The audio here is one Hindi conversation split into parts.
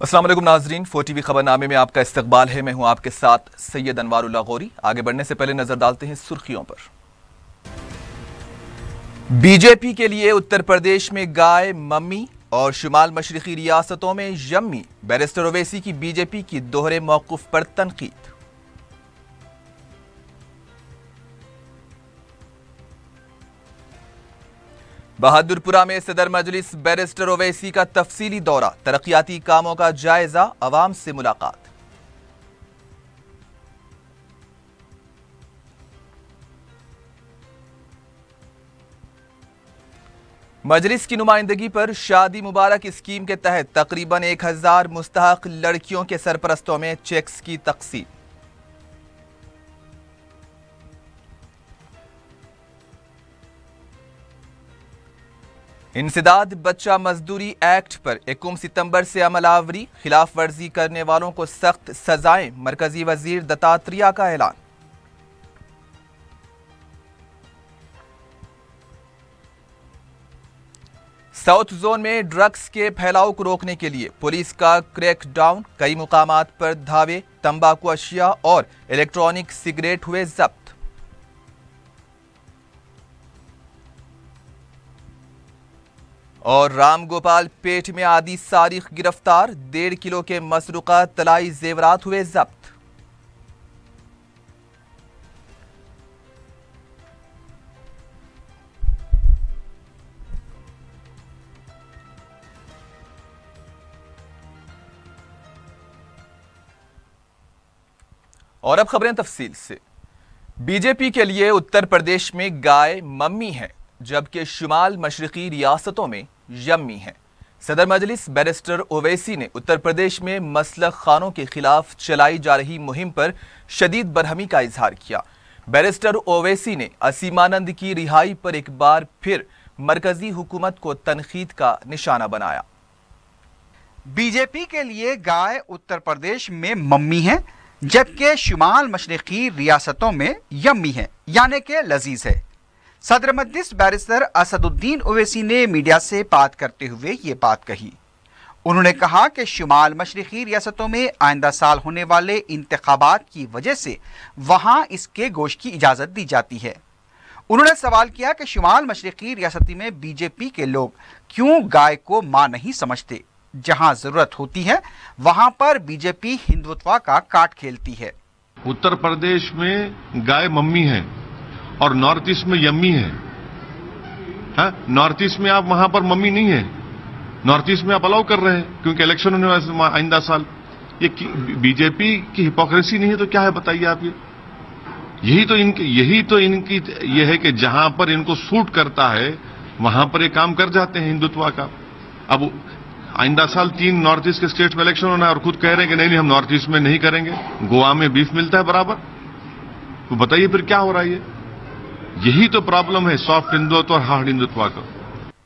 अस्सलाम वालेकुम नाजरीन, 4TV खबरनामे में आपका इस्तकबाल है। मैं हूं आपके साथ सैयद अनवारुल्लाह गौरी। आगे बढ़ने से पहले नजर डालते हैं सुर्खियों पर। बीजेपी के लिए उत्तर प्रदेश में गाय मम्मी और शुमाल मशरिकी रियासतों में यम्मी। बैरिस्टर ओवैसी की बीजेपी की दोहरे मौक़िफ़ पर तनकीद। बहादुरपुरा में सदर मजलिस बैरिस्टर ओवैसी का तफसीली दौरा। तरक्याती कामों का जायजा, अवाम से मुलाकात। मजलिस की नुमाइंदगी पर शादी मुबारक स्कीम के तहत तकरीबन 1000 मुस्तहक लड़कियों के सरपरस्तों में चेक्स की तकसीम। इंसदाद बच्चा मजदूरी एक्ट पर 21 सितंबर से अमल आवरी। खिलाफ वर्जी करने वालों को सख्त सजाएं। मरकजी वजीर दत्तात्रेय का ऐलान। साउथ जोन में ड्रग्स के फैलाव को रोकने के लिए पुलिस का क्रैकडाउन। कई मुकामात पर धावे। तंबाकू अशिया और इलेक्ट्रॉनिक सिगरेट हुए जब्त। और राम गोपाल पेट में आदि सारिक गिरफ्तार। 1.5 किलो के मसरूका तलाई जेवरात हुए जब्त। और अब खबरें तफसील से। बीजेपी के लिए उत्तर प्रदेश में गाय मम्मी है, जबकि शुमाल मशरिकी रियासतों में यम्मी है। सदर मजलिस बैरिस्टर ओवैसी ने उत्तर प्रदेश में मसलक खानों के खिलाफ चलाई जा रही मुहिम पर शदीद बरहमी का इजहार किया। बैरिस्टर ओवैसी ने असीमानंद की रिहाई पर एक बार फिर मरकजी हुकूमत को तनकीद का निशाना बनाया। बीजेपी के लिए गाय उत्तर प्रदेश में मम्मी है, जबकि शुमाल मशरिकी रियासतों में यम्मी है, यानी कि लजीज है। सदर मजलिस बैरिस्टर असदुद्दीन ओवैसी ने मीडिया से बात करते हुए ये बात कही। उन्होंने कहा कि शुमाल मशरिकी रियासतों में आइंदा साल होने वाले इंतखाबात की वजह से वहां इसके गोश्त की इजाज़त दी जाती है। उन्होंने सवाल किया कि शुमाल मशरिकी रियासती में बीजेपी के लोग क्यों गाय को मां नहीं समझते। जहां जरूरत होती है वहां पर बीजेपी हिंदुत्व का काट खेलती है। उत्तर प्रदेश में गाय मम्मी है और नॉर्थ ईस्ट में यम्मी है। नॉर्थ ईस्ट में आप वहां पर मम्मी नहीं है, नॉर्थ ईस्ट में आप अलाउ कर रहे हैं क्योंकि इलेक्शन होने वाले आइंदा साल। ये बीजेपी की हिपोक्रेसी नहीं है तो क्या है बताइए आप। ये यही तो इनकी ये है कि जहां पर इनको सूट करता है वहां पर ये काम कर जाते हैं हिंदुत्व का। अब आइंदा साल 3 नॉर्थ ईस्ट के स्टेट में इलेक्शन होना है और खुद कह रहे हैं कि नहीं हम नॉर्थ ईस्ट में नहीं करेंगे। गोवा में बीफ मिलता है बराबर, तो बताइए फिर क्या हो रहा है। यही तो प्रॉब्लम है सॉफ्ट हिंदुत्व और हार्ड हिंदुत्व का।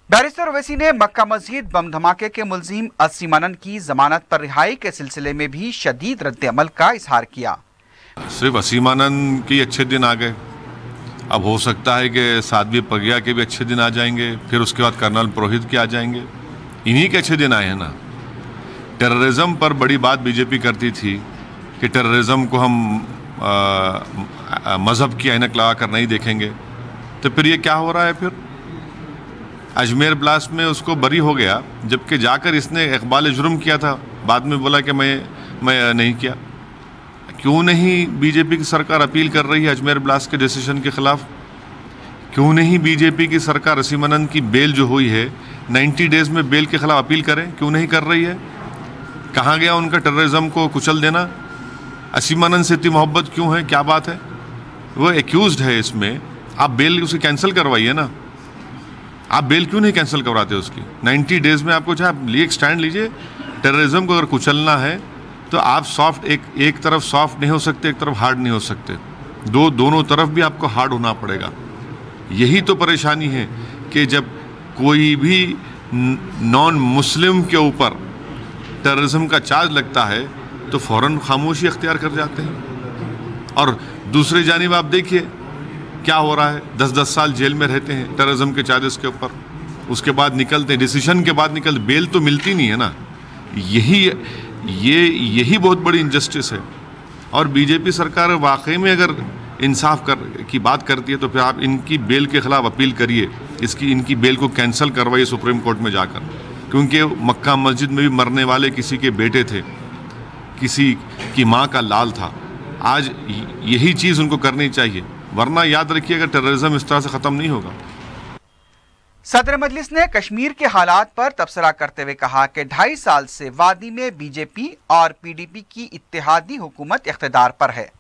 बैरिस्टर ओवैसी ने मक्का मस्जिद बम धमाके के मुलजिम असीमानंद की जमानत पर रिहाई के सिलसिले में भी शदीद रद्द-ए-अमल का इजहार किया। सिर्फ असीमानंद के अच्छे दिन आ गए, अब हो सकता है कि साध्वी प्रज्ञा के भी अच्छे दिन आ जाएंगे, फिर उसके बाद कर्नल पुरोहित के आ जाएंगे। इन्हीं के अच्छे दिन आए हैं ना। टेररिज्म पर बड़ी बात बीजेपी करती थी कि टेररिज्म को हम मजहब की ऐनक लगा कर नहीं देखेंगे, तो फिर ये क्या हो रहा है। फिर अजमेर ब्लास्ट में उसको बरी हो गया, जबकि जाकर इसने इकबाल जुर्म किया था, बाद में बोला कि मैं नहीं किया। क्यों नहीं बीजेपी की सरकार अपील कर रही है अजमेर ब्लास्ट के डिसीजन के खिलाफ। क्यों नहीं बीजेपी की सरकार असीमानंद की बेल जो हुई है 90 डेज में बेल के खिलाफ अपील करें, क्यों नहीं कर रही है। कहाँ गया उनका टेररिज्म को कुचल देना। असीमानंद से इतनी मोहब्बत क्यों है, क्या बात है। वो एक्यूज्ड है इसमें, आप बेल उसे कैंसिल करवाइए ना। आप बेल क्यों नहीं कैंसिल करवाते उसकी। 90 डेज में आपको चाहे एक स्टैंड लीजिए। टेररिज्म को अगर कुचलना है तो आप सॉफ्ट एक तरफ सॉफ्ट नहीं हो सकते, एक तरफ हार्ड नहीं हो सकते। दोनों तरफ भी आपको हार्ड होना पड़ेगा। यही तो परेशानी है कि जब कोई भी नॉन मुस्लिम के ऊपर टेररिज्म का चार्ज लगता है तो फौरन खामोशी अख्तियार कर जाते हैं। और दूसरी जानिब आप देखिए क्या हो रहा है, 10-10 साल जेल में रहते हैं टेररिज्म के चार्जेस के ऊपर, उसके बाद निकलते, डिसीजन के बाद निकलते, बेल तो मिलती नहीं है ना। यही यही बहुत बड़ी इनजस्टिस है। और बीजेपी सरकार वाकई में अगर इंसाफ की बात करती है तो फिर आप इनकी बेल के ख़िलाफ़ अपील करिए, इनकी बेल को कैंसिल करवाइए सुप्रीम कोर्ट में जाकर, क्योंकि मक्का मस्जिद में भी मरने वाले किसी के बेटे थे, किसी की माँ का लाल था। आज यही चीज़ उनको करनी चाहिए, वरना याद रखिएगा टेररिज्म इस तरह से ख़त्म नहीं होगा। सदर मजलिस ने कश्मीर के हालात पर तबसरा करते हुए कहा कि 2.5 साल से वादी में बीजेपी और पीडीपी की इत्तेहादी हुकूमत इख्तिदार पर है,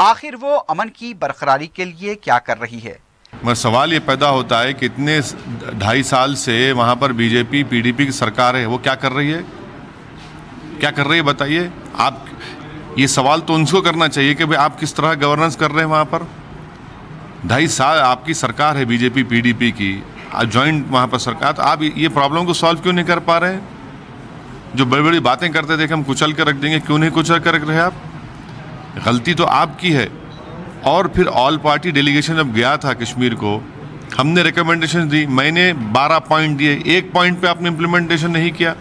आखिर वो अमन की बरकरारी के लिए क्या कर रही है। मगर सवाल ये पैदा होता है कि इतने 2.5 साल से वहाँ पर बीजेपी पीडीपी की सरकार है, वो क्या कर रही है, क्या कर रही है बताइए आप। ये सवाल तो उनको करना चाहिए कि भाई आप किस तरह गवर्नेंस कर रहे हैं वहाँ पर। 2.5 साल आपकी सरकार है बीजेपी पीडीपी की, जॉइंट वहाँ पर सरकार, तो आप ये प्रॉब्लम को सॉल्व क्यों नहीं कर पा रहे हैं। जो बड़ी बड़ी बातें करते थे कि हम कुचल कर रख देंगे, क्यों नहीं कुचल कर रख रहे आप। गलती तो आपकी है। और फिर ऑल पार्टी डेलीगेशन जब गया था कश्मीर को, हमने रिकमेंडेशन दी, मैंने 12 पॉइंट दिए, 1 पॉइंट पे आपने इम्प्लीमेंटेशन नहीं किया।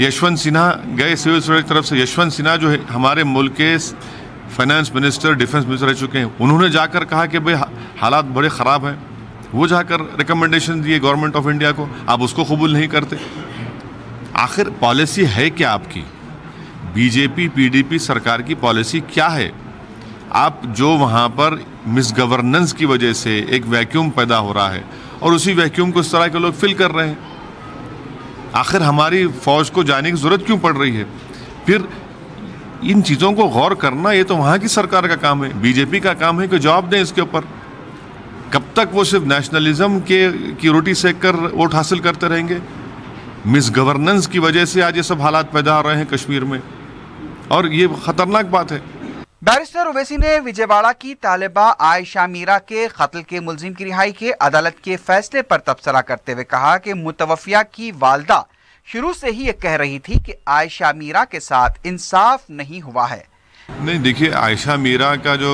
यशवंत सिन्हा गए सिविल सर्जन की तरफ से, यशवंत सिन्हा जो है हमारे मुल्क के फाइनेंस मिनिस्टर, डिफेंस मिनिस्टर रह चुके हैं, उन्होंने जाकर कहा कि भाई हालात बड़े ख़राब हैं, वो जाकर रिकमेंडेशन दिए गवर्नमेंट ऑफ इंडिया को, आप उसको कबूल नहीं करते। आखिर पॉलिसी है क्या आपकी, बीजेपी पीडीपी सरकार की पॉलिसी क्या है। आप जो वहाँ पर मिसगवर्नेंस की वजह से एक वैक्यूम पैदा हो रहा है और उसी वैक्यूम को इस तरह के लोग फिल कर रहे हैं। आखिर हमारी फ़ौज को जाने की ज़रूरत क्यों पड़ रही है। फिर इन चीज़ों को गौर करना ये तो वहाँ की सरकार का काम है, बीजेपी का काम है कि जवाब दें इसके ऊपर। कब तक वो सिर्फ नेशनलिज्म की रोटी सेक कर वोट हासिल करते रहेंगे। मिस गवर्नेंस की वजह से आज ये सब हालात पैदा हो रहे हैं कश्मीर में, और ये खतरनाक बात है। बैरिस्टर ओवैसी ने विजयवाड़ा की तालिबा आयशा मीरा के कत्ल के मुलजिम की रिहाई के अदालत के फैसले पर तबसरा करते हुए कहा कि मुतवफ़िया की वालदा शुरू से ही ये कह रही थी कि आयशा मीरा के साथ इंसाफ नहीं हुआ है। नहीं, देखिए, आयशा मीरा का जो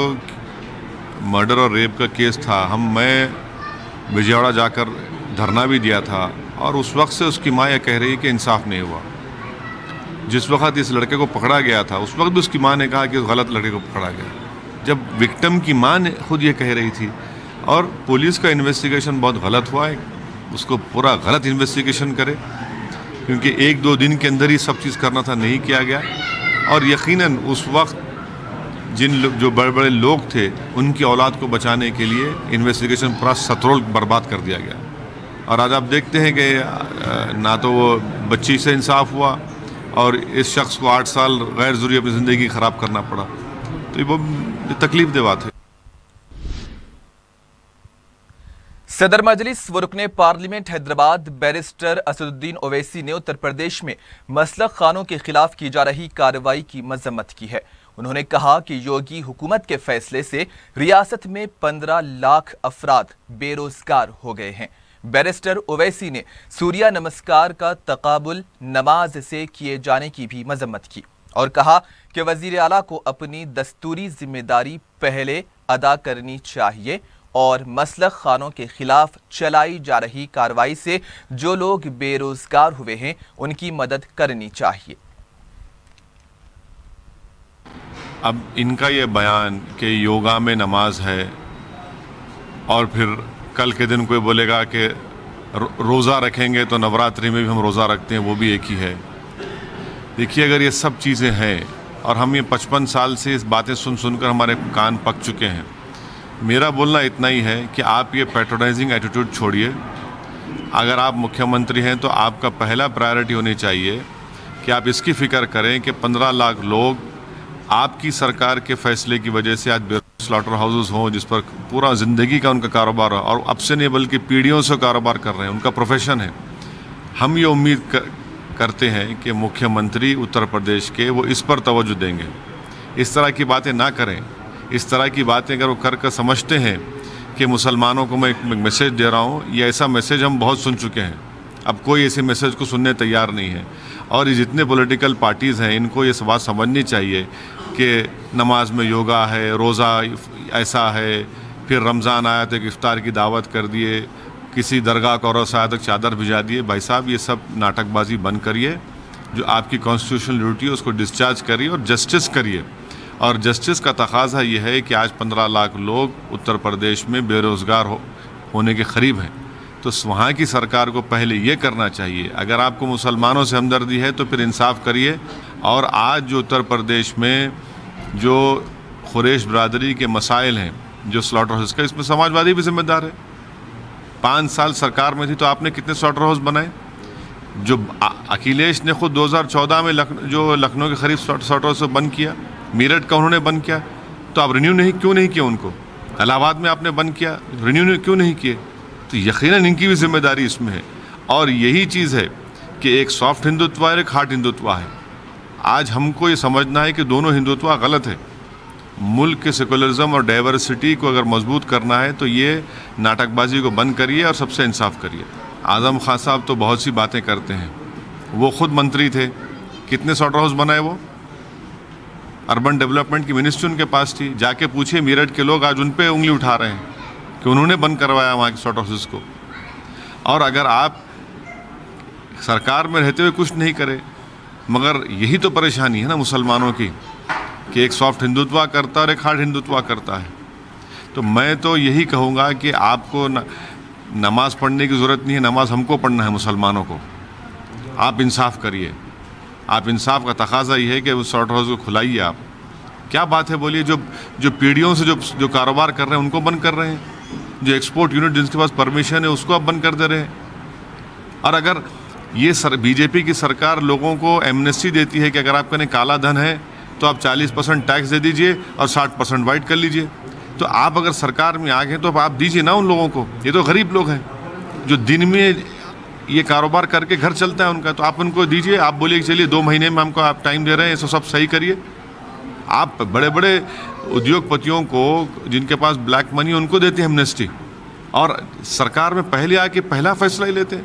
मर्डर और रेप का केस था, मैं विजयवाड़ा जाकर धरना भी दिया था, और उस वक्त से उसकी माँ यह कह रही है कि इंसाफ नहीं हुआ। जिस वक्त इस लड़के को पकड़ा गया था उस वक्त भी उसकी माँ ने कहा कि उस गलत लड़के को पकड़ा गया, जब विक्टिम की माँ ने खुद ये कह रही थी। और पुलिस का इन्वेस्टिगेशन बहुत गलत हुआ है, उसको पूरा गलत इन्वेस्टिगेशन करे, क्योंकि 1-2 दिन के अंदर ही सब चीज़ करना था, नहीं किया गया। और यकीनन उस वक्त जो बड़े बड़े लोग थे उनकी औलाद को बचाने के लिए इन्वेस्टिगेशन पूरा सतरोल बर्बाद कर दिया गया। और आज आप देखते हैं कि ना तो वो बच्ची से इंसाफ हुआ और इस शख्स को 8 साल गैर ज़रूरी अपनी ज़िंदगी ख़राब करना पड़ा। तो ये बहुत तकलीफ़देह बात है। सदर मजलिस व रुकने पार्लियामेंट हैदराबाद बैरिस्टर असदुद्दीन ओवैसी ने उत्तर प्रदेश में मसलक खानों के खिलाफ की जा रही कार्रवाई की मजम्मत की है। उन्होंने कहा कि योगी हुकूमत के फैसले से रियासत में 15 लाख अफराद बेरोजगार हो गए हैं। बैरिस्टर ओवैसी ने सूर्य नमस्कार का तकाबुल नमाज से किए जाने की भी मजम्मत की और कहा कि वजीर आला को अपनी दस्तूरी जिम्मेदारी पहले अदा करनी चाहिए और मसलक खानों के खिलाफ चलाई जा रही कार्रवाई से जो लोग बेरोजगार हुए हैं उनकी मदद करनी चाहिए। अब इनका ये बयान कि योगा में नमाज है और फिर कल के दिन कोई बोलेगा कि रोज़ा रखेंगे तो नवरात्रि में भी हम रोज़ा रखते हैं, वो भी एक ही है। देखिए, अगर ये सब चीज़ें हैं और हम ये 55 साल से इस बातें सुन सुनकर हमारे कान पक चुके हैं, मेरा बोलना इतना ही है कि आप ये पैट्रोनाइजिंग एटीट्यूड छोड़िए। अगर आप मुख्यमंत्री हैं तो आपका पहला प्रायोरिटी होनी चाहिए कि आप इसकी फ़िक्र करें कि 15 लाख लोग आपकी सरकार के फैसले की वजह से आज स्लॉटर हाउसेस हों, जिस पर पूरा ज़िंदगी का उनका कारोबार हो, और अब से नहीं बल्कि पीढ़ियों से कारोबार कर रहे हैं, उनका प्रोफेशन है। हम ये उम्मीद करते हैं कि मुख्यमंत्री उत्तर प्रदेश के वो इस पर तवज्जो देंगे, इस तरह की बातें ना करें। इस तरह की बातें अगर वो कर समझते हैं कि मुसलमानों को मैं एक मैसेज दे रहा हूँ, ये ऐसा मैसेज हम बहुत सुन चुके हैं, अब कोई ऐसे मैसेज को सुनने तैयार नहीं है। और ये जितने पॉलिटिकल पार्टीज़ हैं इनको ये बात समझनी चाहिए कि नमाज में योगा है, रोज़ा ऐसा है, फिर रमज़ान आया तो इफ्तार की दावत कर दिए, किसी दरगाह को और आया तक चादर भिजा दिए। भाई साहब, ये सब नाटकबाजी बंद करिए। जो आपकी कॉन्स्टिट्यूशनल ड्यूटी है उसको डिस्चार्ज करिए और जस्टिस करिए। और जस्टिस का तकाजा ये है कि आज 15 लाख लोग उत्तर प्रदेश में बेरोज़गार होने के करीब हैं। तो वहाँ की सरकार को पहले ये करना चाहिए, अगर आपको मुसलमानों से हमदर्दी है तो फिर इंसाफ करिए। और आज जो उत्तर प्रदेश में जो कुरैश बरादरी के मसाइल हैं, जो स्लॉटर हाउस का, इसमें समाजवादी भी जिम्मेदार है। 5 साल सरकार में थी तो आपने कितने स्लॉटर हाउस बनाए? जो अखिलेश ने खुद 2014 में लखनऊ के करीब स्लॉटर हाउस बंद किया, मेरठ का उन्होंने बंद किया, तो आप रिन्यू क्यों नहीं किया उनको? इलाहाबाद में आपने बंद किया, रिन्यू क्यों नहीं किए? तो यकीनन इनकी भी जिम्मेदारी इसमें है। और यही चीज़ है कि एक सॉफ्ट हिंदुत्व है, एक हार्ड हिंदुत्व है। आज हमको ये समझना है कि दोनों हिंदुत्व गलत है। मुल्क के सेकुलरिज्म और डाइवर्सिटी को अगर मजबूत करना है तो ये नाटकबाजी को बंद करिए और सबसे इंसाफ करिए। आज़म खान साहब तो बहुत सी बातें करते हैं, वो खुद मंत्री थे, कितने स्लॉटर हाउस बनाए? वो अर्बन डेवलपमेंट की मिनिस्ट्री उनके पास थी। जाके पूछिए मेरठ के लोग आज उन पे उंगली उठा रहे हैं कि उन्होंने बंद करवाया वहाँ के स्लॉटर हाउसेस को। और अगर आप सरकार में रहते हुए कुछ नहीं करे, मगर यही तो परेशानी है ना मुसलमानों की कि एक सॉफ्ट हिंदुत्व करता है और एक हार्ड हिंदुत्व करता है। तो मैं तो यही कहूँगा कि आपको नमाज पढ़ने की ज़रूरत नहीं है, नमाज हमको पढ़ना है मुसलमानों को। आप इंसाफ करिए, आप इंसाफ का तकाजा ये है कि उस स्लॉटर हाउस को खुलाइए। आप क्या बात है बोलिए? जो पीढ़ियों से जो कारोबार कर रहे हैं उनको बंद कर रहे हैं, जो एक्सपोर्ट यूनिट जिनके पास परमिशन है उसको आप बंद कर दे रहे हैं। और अगर ये बीजेपी की सरकार लोगों को एमनेस्टी देती है कि अगर आपके ने काला धन है तो आप 40% टैक्स दे दीजिए और 60% वाइट कर लीजिए, तो आप अगर सरकार में आ गए तो आप दीजिए ना उन लोगों को। ये तो गरीब लोग हैं जो दिन में ये कारोबार करके घर चलता है उनका, तो आप उनको दीजिए। आप बोलिए कि चलिए 2 महीने में हमको आप टाइम दे रहे हैं, इसको सब सही करिए। आप बड़े बड़े उद्योगपतियों को जिनके पास ब्लैक मनी उनको देते हैं एमनेस्टी, और सरकार में पहले आके पहला फैसला ही लेते हैं।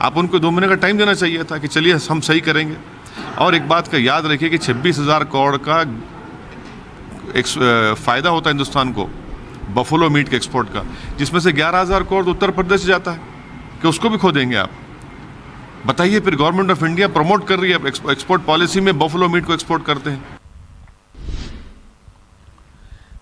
आप उनको 2 महीने का टाइम देना चाहिए था कि चलिए हम सही करेंगे। और एक बात का याद रखिए कि 26,000 करोड़ का एक फ़ायदा होता है हिंदुस्तान को बफलो मीट के एक्सपोर्ट का, जिसमें से 11,000 करोड़ उत्तर प्रदेश से जाता है, कि उसको भी खो देंगे आप? बताइए। फिर गवर्नमेंट ऑफ इंडिया प्रमोट कर रही है एक्सपोर्ट पॉलिसी में बफलो मीट को एक्सपोर्ट करते हैं।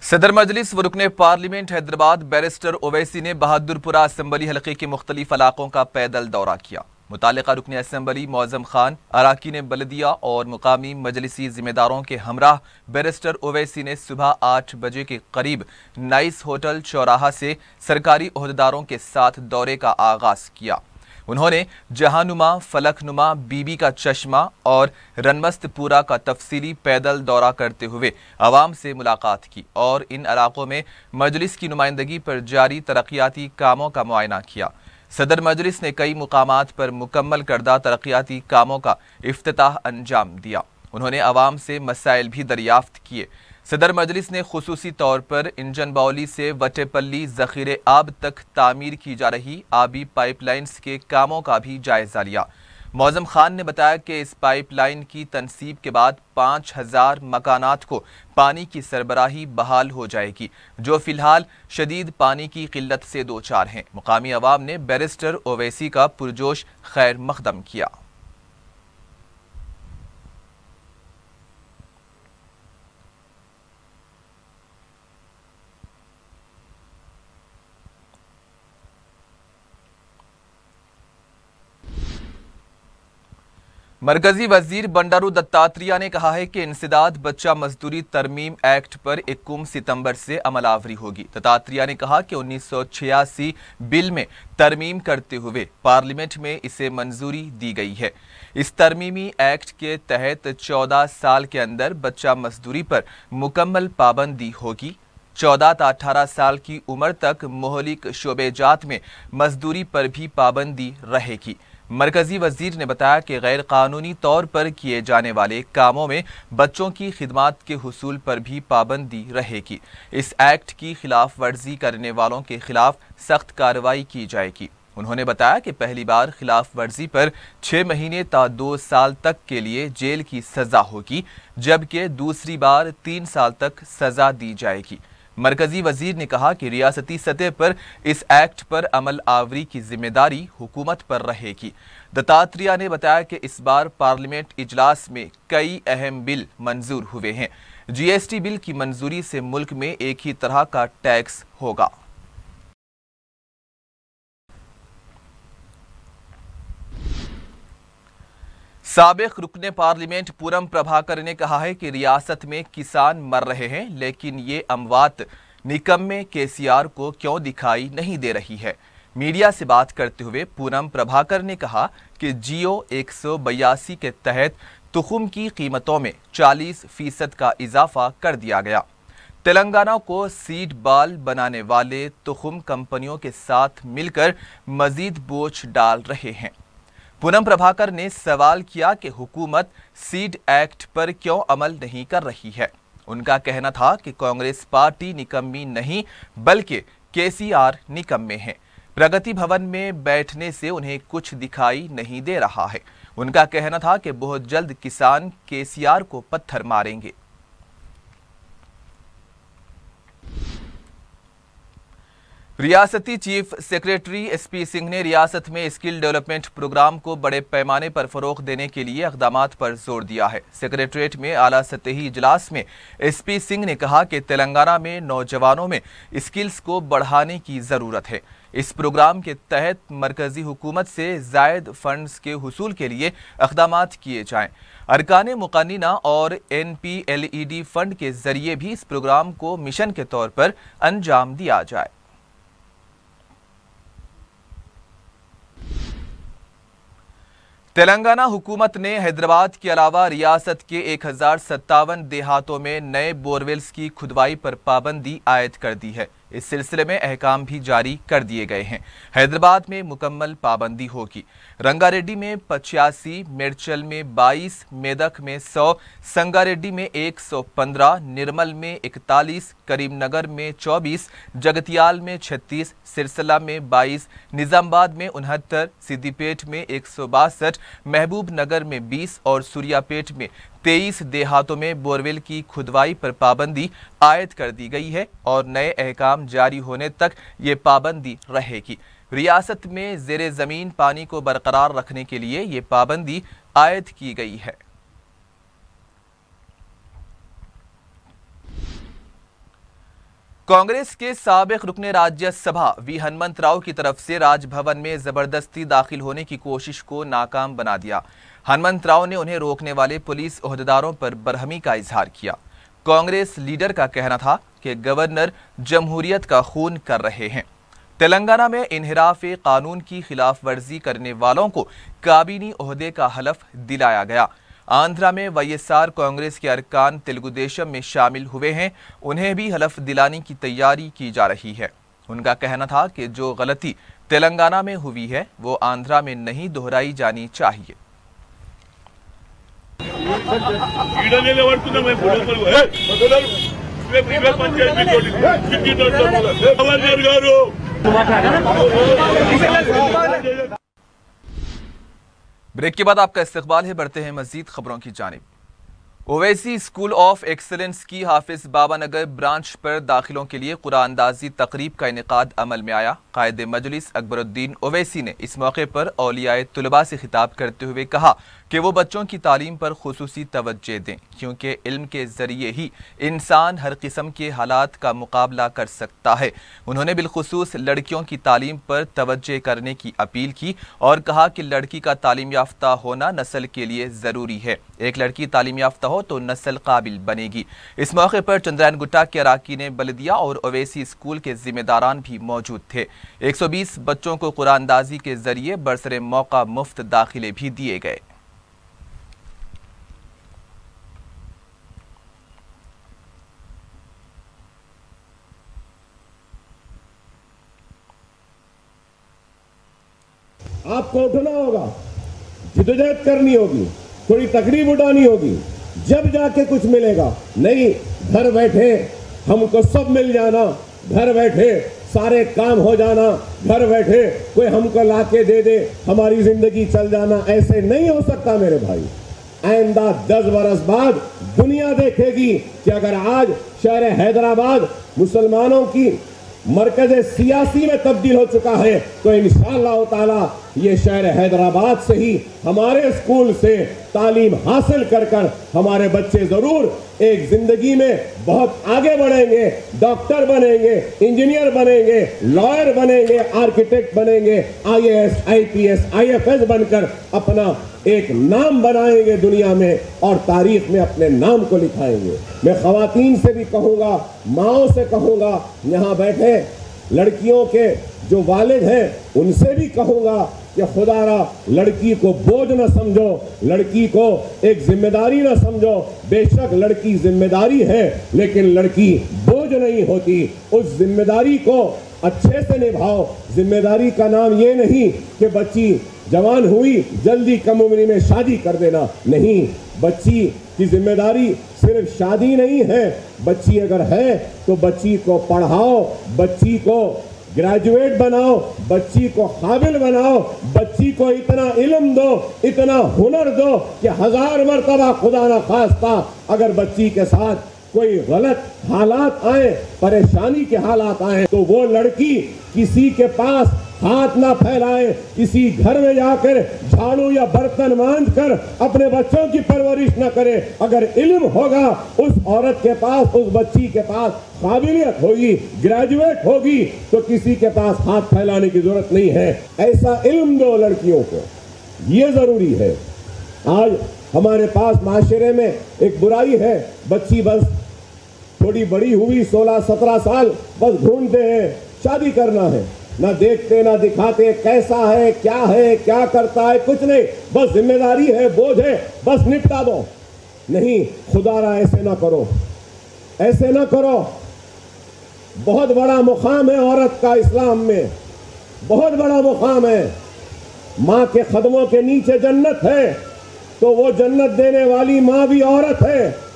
सदर मजलिस व रुकने पार्लियामेंट हैदराबाद बैरिस्टर ओवैसी ने बहादुरपुरा असेंबली हलके के मुख्तलिफ इलाकों का पैदल दौरा किया। मुतालिका रुकने असेंबली मौज़म खान, अराकीन बलदिया और मुकामी मजलिसी जिम्मेदारों के हमराह बैरिस्टर ओवैसी ने सुबह 8 बजे के करीब नाइस होटल चौराहा से सरकारी ओहदेदारों के साथ दौरे का आगाज किया। उन्होंने जहानुमा, फलकनुमा, बीबी का चश्मा और रनमस्तपुरा का तफसीली पैदल दौरा करते हुए आवाम से मुलाकात की और इन इलाकों में मजलिस की नुमाइंदगी पर जारी तरक्याती कामों का मुआयना किया। सदर मजलिस ने कई मुकामात पर मुकम्मल करदा तरक्याती कामों का इफ्तिताह अंजाम दिया। उन्होंने आवाम से मसाइल भी दरियाफ्त किए। सदर मजलिस ने खुसूसी तौर पर इंजन बाउली से वटेपल्ली ज़ख़ीरे आब तक तामीर की जा रही आबी पाइपलाइन्स के कामों का भी जायजा लिया। मौज़म खान ने बताया कि इस पाइपलाइन की तनसीब के बाद 5,000 मकानात को पानी की सरबराही बहाल हो जाएगी, जो फिलहाल शदीद पानी की किल्लत से दो चार हैं। मुकामी अवाम ने बैरिस्टर ओवैसी का पुरजोश खैर मकदम किया। मरकजी वजीर बंडारू दत्तात्रेय ने कहा है कि इंसदाद बच्चा मजदूरी तरमीम एक्ट पर 21 सितंबर से अमलावरी होगी। दत्तात्रेय ने कहा कि 1986 बिल में तरमीम करते हुए पार्लियामेंट में इसे मंजूरी दी गई है। इस तरमीमी एक्ट के तहत 14 साल के अंदर बच्चा मजदूरी पर मुकम्मल पाबंदी होगी। 14 से 18 साल की उम्र तक मोहलिक शोबेजात में मजदूरी पर भी पाबंदी रहेगी। मरकजी वजीर ने बताया कि गैर कानूनी तौर पर किए जाने वाले कामों में बच्चों की खिदमात के हुसूल पर भी पाबंदी रहेगी। इस एक्ट की खिलाफ वर्जी करने वालों के खिलाफ सख्त कार्रवाई की जाएगी। उन्होंने बताया कि पहली बार खिलाफ वर्जी पर 6 महीने ता 2 साल तक के लिए जेल की सजा होगी, जबकि दूसरी बार 3 साल तक सजा दी जाएगी। मरकजी वजीर ने कहा कि रियासती सतह पर इस एक्ट पर अमल आवरी की जिम्मेदारी हुकूमत पर रहेगी। दत्तात्रेय ने बताया कि इस बार पार्लियामेंट इजलास में कई अहम बिल मंजूर हुए हैं। जीएसटी बिल की मंजूरी से मुल्क में एक ही तरह का टैक्स होगा। साबिक रुकने पार्लियामेंट पूरम प्रभाकर ने कहा है कि रियासत में किसान मर रहे हैं, लेकिन ये अमवात निकम्मे केसीआर को क्यों दिखाई नहीं दे रही है। मीडिया से बात करते हुए पूरम प्रभाकर ने कहा कि जियो 182 के तहत तुखुम की कीमतों में 40% का इजाफा कर दिया गया। तेलंगाना को सीड बाल बनाने वाले तुखुम कंपनियों के साथ मिलकर मजीद बोझ डाल रहे हैं। पूनम प्रभाकर ने सवाल किया कि हुकूमत सीड एक्ट पर क्यों अमल नहीं कर रही है। उनका कहना था कि कांग्रेस पार्टी निकम्मी नहीं बल्कि केसीआर निकम्मे हैं। प्रगति भवन में बैठने से उन्हें कुछ दिखाई नहीं दे रहा है। उनका कहना था कि बहुत जल्द किसान केसीआर को पत्थर मारेंगे। रियासती चीफ सेक्रेटरी एसपी सिंह ने रियासत में स्किल डेवलपमेंट प्रोग्राम को बड़े पैमाने पर फरोग देने के लिए इक़दामात पर जोर दिया है। सेक्रेटरीट में आला सतही इजलास में एसपी सिंह ने कहा कि तेलंगाना में नौजवानों में स्किल्स को बढ़ाने की ज़रूरत है। इस प्रोग्राम के तहत मरकजी हुकूमत से जायद फंड्स के हुसूल के लिए इक़दामात किए जाएं। अरकाने मुक़न्निना और NPLED फंड के जरिए भी इस प्रोग्राम को मिशन के तौर पर अंजाम दिया जाए। तेलंगाना हुकूमत ने हैदराबाद के अलावा रियासत के 1057 देहातों में नए बोरवेल्स की खुदवाई पर पाबंदी आयद कर दी है। इस सिलसिले में अहकाम भी जारी कर दिए गए हैं। हैदराबाद में मुकम्मल पाबंदी होगी। रंगारेड्डी में 85, मेडचल में 22, मेदक में 100, संगारेड्डी में 115, निर्मल में 41, करीमनगर में 24, जगतियाल में 36, सिरसला में 22, निजामाबाद में 69, सिद्दीपेट में 162, महबूब नगर में 20 और सूर्यापेट में 23 देहातों में बोरवेल की खुदवाई पर पाबंदी आयद कर दी गई है और नए अहकाम जारी होने तक ये पाबंदी रहेगी। रियासत में ज़ेरे ज़मीन पानी को बरकरार रखने के लिए ये पाबंदी आयद की गई है। कांग्रेस के साबिक रुकने राज्यसभा वी हनुमंत राव की तरफ से राजभवन में जबरदस्ती दाखिल होने की कोशिश को नाकाम बना दिया। हनुमंत राव ने उन्हें रोकने वाले पुलिस ओहदेदारों पर बरहमी का इजहार किया। कांग्रेस लीडर का कहना था कि गवर्नर जमहूरियत का खून कर रहे हैं। तेलंगाना में इन्हिराफ कानून की खिलाफ वर्जी करने वालों को काबीनी ओहदे का हलफ दिलाया गया। आंध्रा में वाईएसआर कांग्रेस के अरकान तेलुगुदेशम में शामिल हुए हैं, उन्हें भी हलफ दिलाने की तैयारी की जा रही है। उनका कहना था कि जो गलती तेलंगाना में हुई है वो आंध्रा में नहीं दोहराई जानी चाहिए। ब्रेक के बाद आपका इस्तकबाल है। बढ़ते हैं मजीद खबरों की जानिब। ओवैसी स्कूल ऑफ एक्सलेंस की हाफिज बाबा नगर ब्रांच पर दाखिलों के लिए कुरानंदाजी तकरीब का इनेकाद अमल में आया। कायदे मजलिस अकबरुद्दीन ओवैसी ने इस मौके पर औलियाए तुलबा से खिताब करते हुए कहा कि वो बच्चों की तालीम पर खुसूसी तवज्जो दें, क्योंकि इल्म के जरिए ही इंसान हर किस्म के हालात का मुकाबला कर सकता है। उन्होंने बिलखुसूस लड़कियों की तालीम पर तवज्जो करने की अपील की और कहा कि लड़की का तालीम याफ्ता होना नस्ल के लिए ज़रूरी है। एक लड़की तालीम याफ्ता हो तो नस्ल काबिल बनेगी। इस मौके पर चंद्रायन गुट्टा के अराकीन बल्दिया और ओवैसी स्कूल के जिम्मेदारान भी मौजूद थे। 120 बच्चों को कुरानंदाजी के जरिए बरसरे मौका मुफ्त दाखिले भी दिए गए। आपको उठना होगा, जिद्दोजहद करनी होगी, थोड़ी तकलीफ उठानी होगी, जब जाके कुछ मिलेगा। नहीं घर बैठे हमको सब मिल जाना, घर बैठे सारे काम हो जाना, घर बैठे कोई हमको लाके दे दे, हमारी जिंदगी चल जाना, ऐसे नहीं हो सकता मेरे भाई। आइंदा 10 बरस बाद दुनिया देखेगी कि अगर आज शहर हैदराबाद मुसलमानों की मरकज सियासी में तब्दील हो चुका है, तो इंशाअल्लाह ताला ये शहर हैदराबाद से ही हमारे स्कूल से तालीम हासिल कर कर हमारे बच्चे जरूर एक जिंदगी में बहुत आगे बढ़ेंगे, डॉक्टर बनेंगे, इंजीनियर बनेंगे, लॉयर बनेंगे, आर्किटेक्ट बनेंगे, IAS, IPS, IFS बनकर अपना एक नाम बनाएंगे दुनिया में और तारीख में अपने नाम को लिखाएंगे। मैं खवातीन से भी कहूँगा, माओं से कहूँगा, यहाँ बैठे लड़कियों के जो वालिद हैं उनसे भी कहूँगा कि खुदारा लड़की को बोझ न समझो, लड़की को एक जिम्मेदारी न समझो। बेशक लड़की जिम्मेदारी है, लेकिन लड़की बोझ नहीं होती। उस जिम्मेदारी को अच्छे से निभाओ। जिम्मेदारी का नाम ये नहीं कि बच्ची जवान हुई जल्दी कम उम्र में शादी कर देना, नहीं। बच्ची की जिम्मेदारी सिर्फ शादी नहीं है। बच्ची अगर है तो बच्ची को पढ़ाओ, बच्ची को ग्रेजुएट बनाओ, बच्ची को काबिल बनाओ, बच्ची को इतना इल्म दो, इतना हुनर दो कि 1000 मरतबा खुदा ना खास्ता अगर बच्ची के साथ कोई गलत हालात आए, परेशानी के हालात आए, तो वो लड़की किसी के पास हाथ ना फैलाए, किसी घर में जाकर झाड़ू या बर्तन मांझ कर अपने बच्चों की परवरिश न करे। अगर इल्म होगा उस औरत के पास, उस बच्ची के पास काबिलियत होगी, ग्रेजुएट होगी, तो किसी के पास हाथ फैलाने की जरूरत नहीं है। ऐसा इल्म दो लड़कियों को, ये जरूरी है। आज हमारे पास माशरे में एक बुराई है, बच्ची बस थोड़ी बड़ी हुई 16-17 साल बस ढूंढते हैं शादी करना है, ना देखते ना दिखाते कैसा है, क्या करता है, कुछ नहीं, बस जिम्मेदारी है, बोझ है, बस निपटा दो। नहीं, खुदारा ऐसे ना करो, ऐसे ना करो। बहुत बड़ा मुकाम है औरत का इस्लाम में, बहुत बड़ा मुकाम है। माँ के कदमों के नीचे जन्नत है, तो वो जन्नत देने वाली माँ भी औरत है।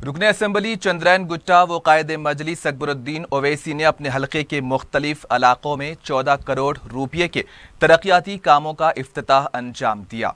रुकने असेंबली चंद्रैन गुट्टा व कायदे मजलिस अकबरुद्दीन ओवैसी ने अपने हलके के मुख्तलिफ इलाकों में 14 करोड़ रुपये के तरक्याती कामों का इफ्तिताह अंजाम दिया।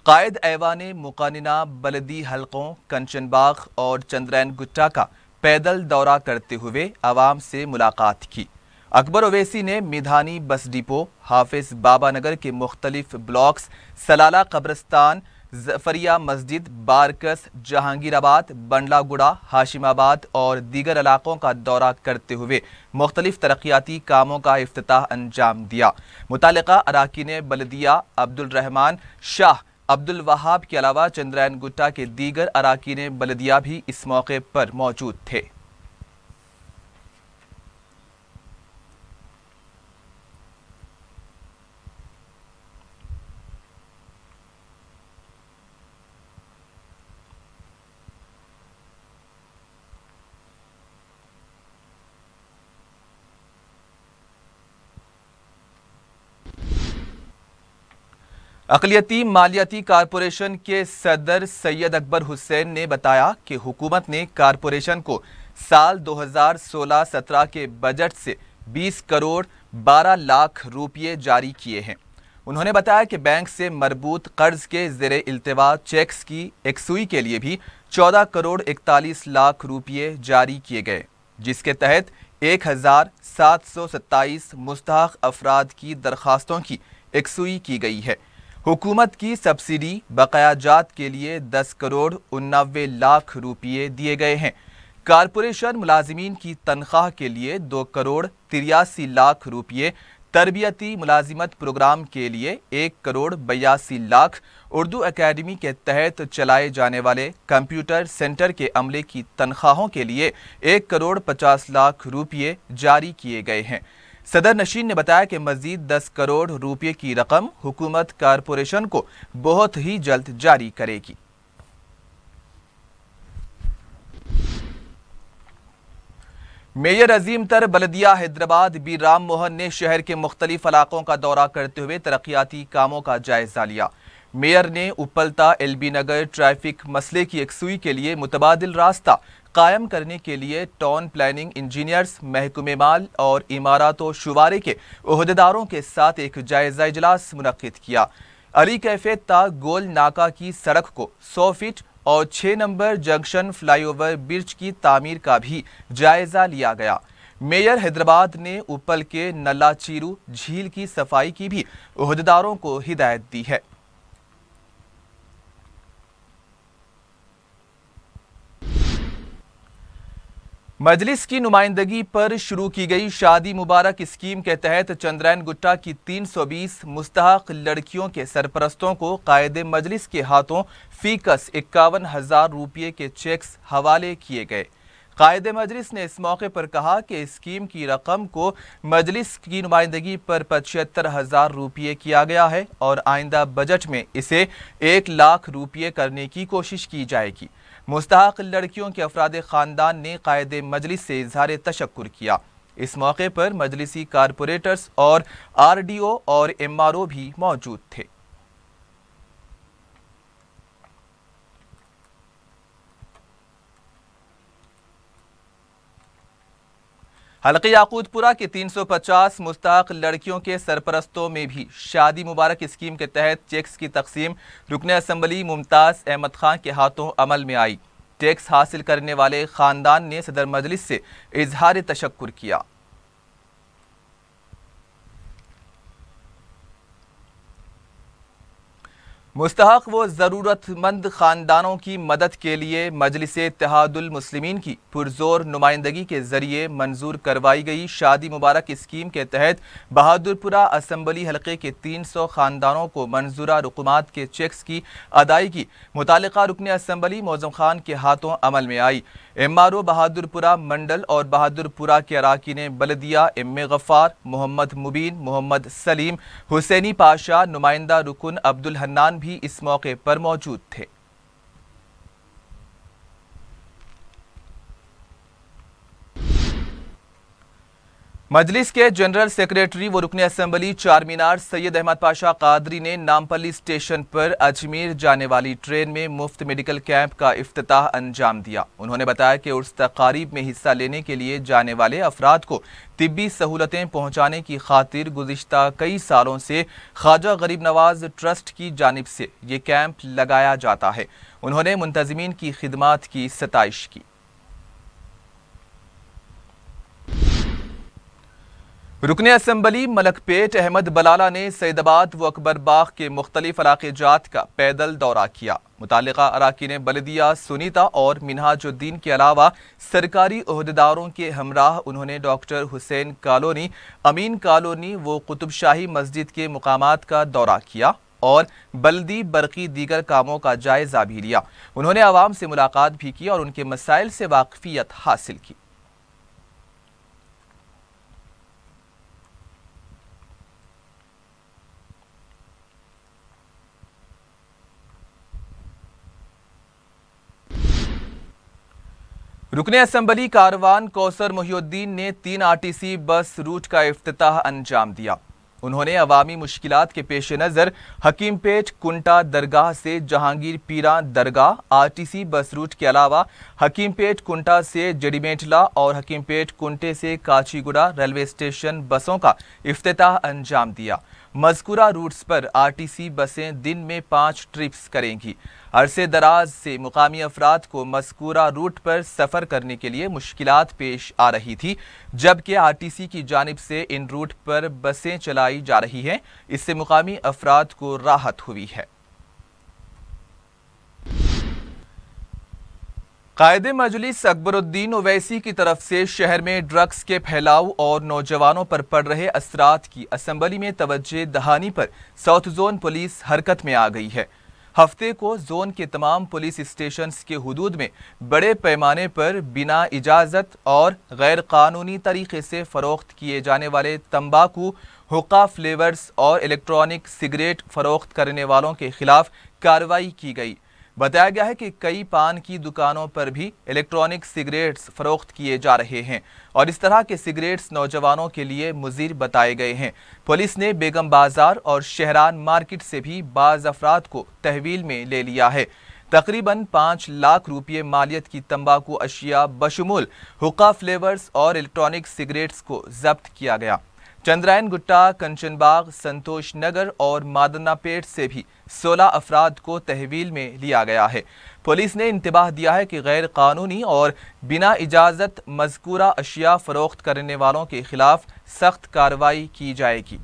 कायद ऐवान मुकानिना बलदी हलकों कंचनबाग और चंद्रैन गुट्टा का पैदल दौरा करते हुए आवाम से मुलाकात की। अकबर ओवैसी ने मिधानी बस डिपो, हाफिज बाबा नगर के मुख्तलिफ ब्लॉक्स, सलाला कब्रिस्तान, जफरिया मस्जिद, बारकस, जहांगीराबाद, बंडलागुड़ा, हाशिमाबाद और दीगर इलाकों का दौरा करते हुए मुख्तलिफ तरक्याती कामों का इफ्तिताह अंजाम दिया। मुतालिका अराकीन बलदिया अब्दुल रहमान शाह, अब्दुल वहाब के अलावा चंद्रैन गुट्टा के दीगर अराकीन बलदिया भी इस मौके पर मौजूद थे। अक़लियती मालियाती कारपोरेशन के सदर सैयद अकबर हुसैन ने बताया कि हुकूमत ने कारपोरेशन को साल 2016-17 के बजट से 20 करोड़ 12 लाख रुपये जारी किए हैं। उन्होंने बताया कि बैंक से मरबूत कर्ज के ज़ेरे इल्तिवा चेक्स की एकसुई के लिए भी 14 करोड़ 41 लाख रुपये जारी किए गए, जिसके तहत 1727 मुस्तहक़ अफराद की दरख्वास्तों की एकसुई की गई है। हुकूमत की सब्सिडी बकायाजात के लिए 10 करोड़ 89 लाख रुपये दिए गए हैं। कारपोरेशन मुलाजिमीन की तनख्वाह के लिए 2 करोड़ 83 लाख रुपये, तरबियती मुलाजिमत प्रोग्राम के लिए 1 करोड़ 82 लाख, उर्दू एकेडमी के तहत चलाए जाने वाले कंप्यूटर सेंटर के अमले की तनख्वाहों के लिए 1 करोड़ 50 लाख रुपये जारी किए गए हैं। सदर नशीन ने बताया कि मजीद 10 करोड़ रुपये की रकम हुकूमत कारपोरेशन को बहुत ही जल्द जारी करेगी। मेयर अजीम तर बलदिया हैदराबाद बी राम मोहन ने शहर के मुख्तलिफ इलाकों का दौरा करते हुए तरक्याती कामों का जायजा लिया। मेयर ने उपलता एलबी नगर ट्रैफिक मसले की एकसुई के लिए मुतबादिल रास्ता कायम करने के लिए टाउन प्लानिंग इंजीनियर्स, महकमे माल और इमारत व शुमारे के ओहदेदारों के साथ एक जायजा इजलास मुनक्किद किया। अली कैफे ता गोल नाका की सड़क को 100 फीट और 6 नंबर जंक्शन फ्लाईओवर ब्रिज की तामीर का भी जायजा लिया गया। मेयर हैदराबाद ने उपल के नल्लाचीरू झील की सफाई की भी ओहदेदारों को हिदायत दी है। मजलिस की नुमाइंदगी पर शुरू की गई शादी मुबारक स्कीम के तहत चंद्रैन गुट्टा की 320 मुस्तहक लड़कियों के सरपरस्तों को कायदे मजलिस के हाथों फीकस 51,000 रुपये के चेक्स हवाले किए गए। कायदे मजलिस ने इस मौके पर कहा कि स्कीम की रकम को मजलिस की नुमाइंदगी पर 75,000 रुपये किया गया है और आइंदा बजट में इसे 1 लाख रुपये करने की कोशिश की जाएगी। मुस्तहक लड़कियों के अफराद ख़ानदान ने कायदे मजलिस से इजहार तशक्कुर किया। इस मौके पर मजलिसी कारपोरेटर्स और RDO और MRO भी मौजूद थे। हल्के याकूतपुरा के 350 मुस्तहक लड़कियों के सरपरस्तों में भी शादी मुबारक स्कीम के तहत चेक्स की तकसीम रुकन असम्बली मुमताज़ अहमद खान के हाथों अमल में आई। टैक्स हासिल करने वाले खानदान ने सदर मजलिस से इजहार तशक्कुर किया। मुस्तहक व ज़रूरतमंद ख़ानदानों की मदद के लिए मजलिस इत्तेहादुल मुस्लिमीन की पुरजोर नुमाइंदगी के ज़रिए मंजूर करवाई गई शादी मुबारक स्कीम के तहत बहादुरपुरा असम्बली हलके के 300 ख़ानदानों को मंजूरा रुकुमात के चेक्स की अदायगी मुतालिका रुकन असम्बली मौज़म खान के हाथों अमल में आई। MRO बहादुरपुरा मंडल और बहादुरपुरा के अराकीन बलदिया M गफ़ार, मोहम्मद मुबीन, मोहम्मद सलीम, हुसैनी पाशा, नुमाइंदा रुकन अब्दुल हन्नान भी इस मौके पर मौजूद थे। मजलिस के जनरल सेक्रेटरी व रुकन असम्बली चारमीनार सैयद अहमद पाशा कादरी ने नामपल्ली स्टेशन पर अजमेर जाने वाली ट्रेन में मुफ्त मेडिकल कैंप का इफ्तिताह अंजाम दिया। उन्होंने बताया कि उर्स तकारीब में हिस्सा लेने के लिए जाने वाले अफराद को तिब्बी सहूलतें पहुँचाने की खातिर गुज़िश्ता कई सालों से ख्वाजा गरीब नवाज ट्रस्ट की जानिब से ये कैंप लगाया जाता है। उन्होंने मुंतज़मीन की खिदमात की सताइश की। रुकन असम्बली मलकपेट अहमद बलाला ने सैदाबाद व अकबर बाग के मुख्तलिफ इलाके जात का पैदल दौरा किया। मुतालिका अराकीन बलदिया सुनीता और मिनहाजुद्दीन के अलावा सरकारी ओहदेदारों के हमराह उन्होंने डॉक्टर हुसैन कॉलोनी, अमीन कॉलोनी व कुतुबशाही मस्जिद के मुकामात का दौरा किया और बल्दी बरकी दीगर कामों का जायजा भी लिया। उन्होंने आवाम से मुलाकात भी की और उनके मसाइल से वाकफियत हासिल की। रुकन असम्बली कारवान कौसर मोहिउद्दीन ने 3 RTC बस रूट का इफ्तिताह अंजाम दिया। उन्होंने अवामी मुश्किलात के पेश नज़र हकीमपेट कुंटा दरगाह से जहांगीर पीरा दरगाह RTC बस रूट के अलावा हकीमपेट कुंटा से जड़ीमेटला और हकीमपेट कुंटे से काचीगुड़ा रेलवे स्टेशन बसों का इफ्तिताह अंजाम दिया। मज़कूरा रूट्स पर RTC बसें दिन में 5 ट्रिप्स करेंगी। अरसे दराज से मुकामी अफराद को मज़कूरा रूट पर सफ़र करने के लिए मुश्किलात पेश आ रही थी, जबकि RTC की जानिब से इन रूट पर बसें चलाई जा रही हैं। इससे मुकामी अफराद को राहत हुई है। कायदे मजलिस अकबरुद्दीन ओवैसी की तरफ से शहर में ड्रग्स के फैलाव और नौजवानों पर पड़ रहे असरात की असम्बली में तवज्जो दहानी पर साउथ जोन पुलिस हरकत में आ गई है। हफ्ते को जोन के तमाम पुलिस स्टेशंस के हुदूद में बड़े पैमाने पर बिना इजाज़त और गैर कानूनी तरीके से फ़रोख्त किए जाने वाले तंबाकू, हुक्का फ्लेवर्स और इलेक्ट्रॉनिक सिगरेट फ़रोख्त करने वालों के खिलाफ कार्रवाई की गई। बताया गया है कि कई पान की दुकानों पर भी इलेक्ट्रॉनिक सिगरेट्स फरोख्त किए जा रहे हैं और इस तरह के सिगरेट्स नौजवानों के लिए मुज़िर बताए गए हैं। पुलिस ने बेगम बाजार और शहरान मार्केट से भी बाज़ अफराद को तहवील में ले लिया है। तकरीबन 5 लाख रुपये मालियत की तंबाकू अशिया बशमूल हुक्का फ्लेवर्स और इलेक्ट्रॉनिक सिगरेट्स को जब्त किया गया। चंद्रायन गुट्टा, कंचनबाग, संतोष नगर और मादनापेट से भी 16 अफराद को तहवील में लिया गया है। पुलिस ने इंतबाह दिया है कि गैर कानूनी और बिना इजाज़त मज़कूरा अशिया फरोख्त करने वालों के खिलाफ सख्त कार्रवाई की जाएगी।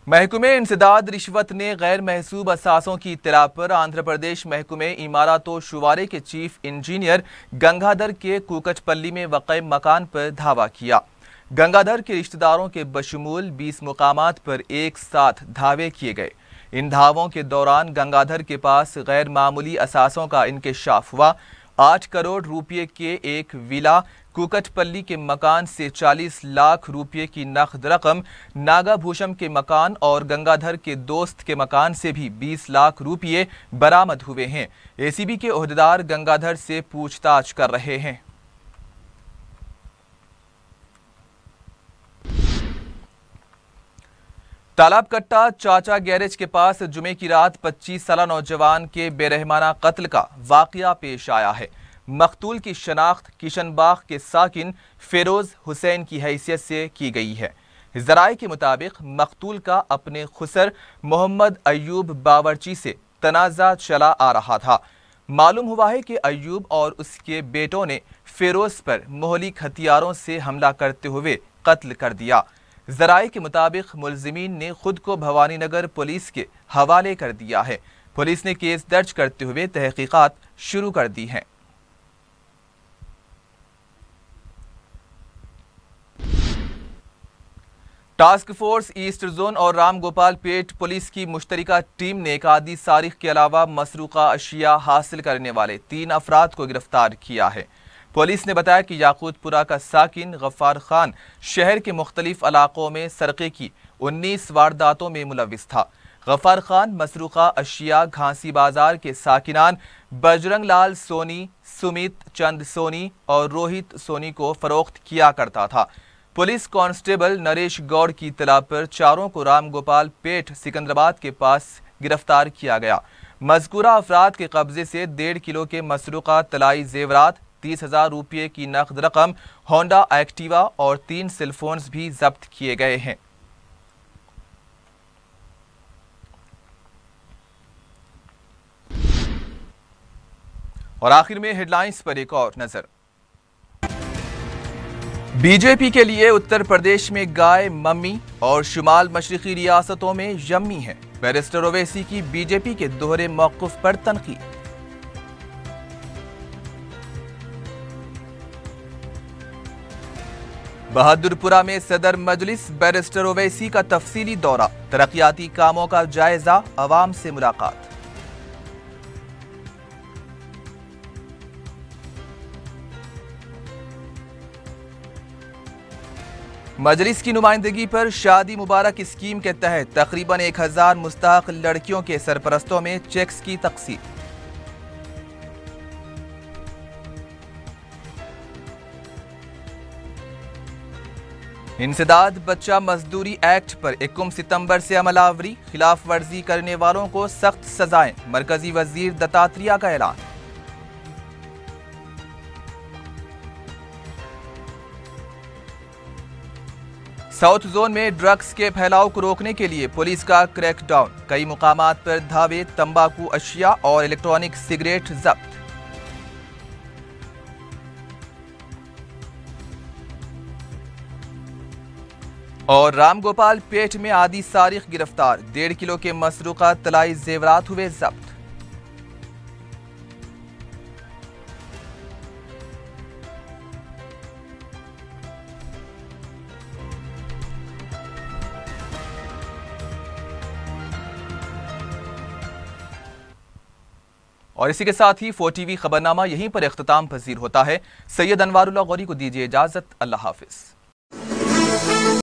महकमे इंसदाद रिश्वत ने गैर महसूब असासों की इत्तला पर आंध्र प्रदेश महकमे इमारत व शुमारे के चीफ इंजीनियर गंगाधर के कूकचपल्ली में वाक़ई मकान पर धावा किया। गंगाधर के रिश्तेदारों के बशमूल 20 मुकामात पर एक साथ धावे किए गए। इन धावों के दौरान गंगाधर के पास गैर मामूली असासों का इंकशाफ हुआ। 8 करोड़ रुपये के एक विला, कूकचपल्ली के मकान से 40 लाख रुपये की नकद रकम, नागाभूषम के मकान और गंगाधर के दोस्त के मकान से भी 20 लाख रुपये बरामद हुए हैं। एसीबी के ओहदेदार गंगाधर से पूछताछ कर रहे हैं। तालाब कट्टा चाचा गैरेज के पास जुमे की रात 25 साला नौजवान के बेरहमाना कत्ल का वाकया पेश आया है। मकतूल की शनाख्त किशनबाग के साकिन फेरोज हुसैन की हैसियत से की गई है। ज़राए के मुताबिक मकतूल का अपने खुसर मोहम्मद अयूब बावर्ची से तनाज़ा चला आ रहा था। मालूम हुआ है कि अयूब और उसके बेटों ने फेरोज पर मोहलिक हथियारों से हमला करते हुए कत्ल कर दिया। ज़राए के मुताबिक मुलजिमीन ने खुद को भवानीनगर पुलिस के हवाले कर दिया है। पुलिस ने केस दर्ज करते हुए तहकीकात शुरू कर दी हैं। टास्क फोर्स ईस्ट जोन और रामगोपाल पेट पुलिस की मुश्तरका टीम ने एक आदि सारिख के अलावा मसरूका अशिया हासिल करने वाले 3 अफराद को गिरफ्तार किया है। पुलिस ने बताया कि याकूतपुरा का साकिन गफ्फार खान शहर के मुख्तलिफ इलाकों में सरके की 19 वारदातों में मुलविस था। गफ्फार खान मसरूका अशिया घासी बाजार के साकिनान बजरंग लाल सोनी, सुमित चंद सोनी और रोहित सोनी को फरोख्त किया करता था। पुलिस कांस्टेबल नरेश गौड़ की इत्तला पर चारों को रामगोपाल पेट सिकंदराबाद के पास गिरफ्तार किया गया। मज़कूरा अफराद के कब्जे से 1.5 किलो के मसरूका तलाई जेवरात, 30,000 रुपये की नकद रकम, होंडा एक्टिवा और 3 सेलफोन्स भी जब्त किए गए हैं। और आखिर में हेडलाइंस पर एक और नजर। बीजेपी के लिए उत्तर प्रदेश में गाय मम्मी और शुमाल मशरिकी रियासतों में यम्मी है। बैरिस्टर ओवैसी की बीजेपी के दोहरे मौक़िफ़ पर तनकीद। बहादुरपुरा में सदर मजलिस बैरिस्टर ओवैसी का तफसीली दौरा, तरक्याती कामों का जायजा, अवाम से मुलाकात। मजलिस की नुमाइंदगी पर शादी मुबारक स्कीम के तहत तकरीबन 1000 मुस्तहक लड़कियों के सरपरस्तों में चेक्स की तकसीम। इंसदाद बच्चा मजदूरी एक्ट पर 21 सितंबर से अमलावरी, खिलाफ वर्जी करने वालों को सख्त सजाएं, मरकजी वजीर दत्तात्रेय का ऐलान। साउथ जोन में ड्रग्स के फैलाव को रोकने के लिए पुलिस का क्रैकडाउन, कई मुकामात पर धावे, तंबाकू अशिया और इलेक्ट्रॉनिक सिगरेट जब्त। और रामगोपाल पेट में आदि सारिख गिरफ्तार, 1.5 किलो के मसरूका तलाई जेवरात हुए जब्त। और इसी के साथ ही 4TV खबरनामा यहीं पर इख्तिताम पजीर होता है। सैयद अनवारुल्लाह गौरी को दीजिए इजाजत। अल्लाह हाफिज।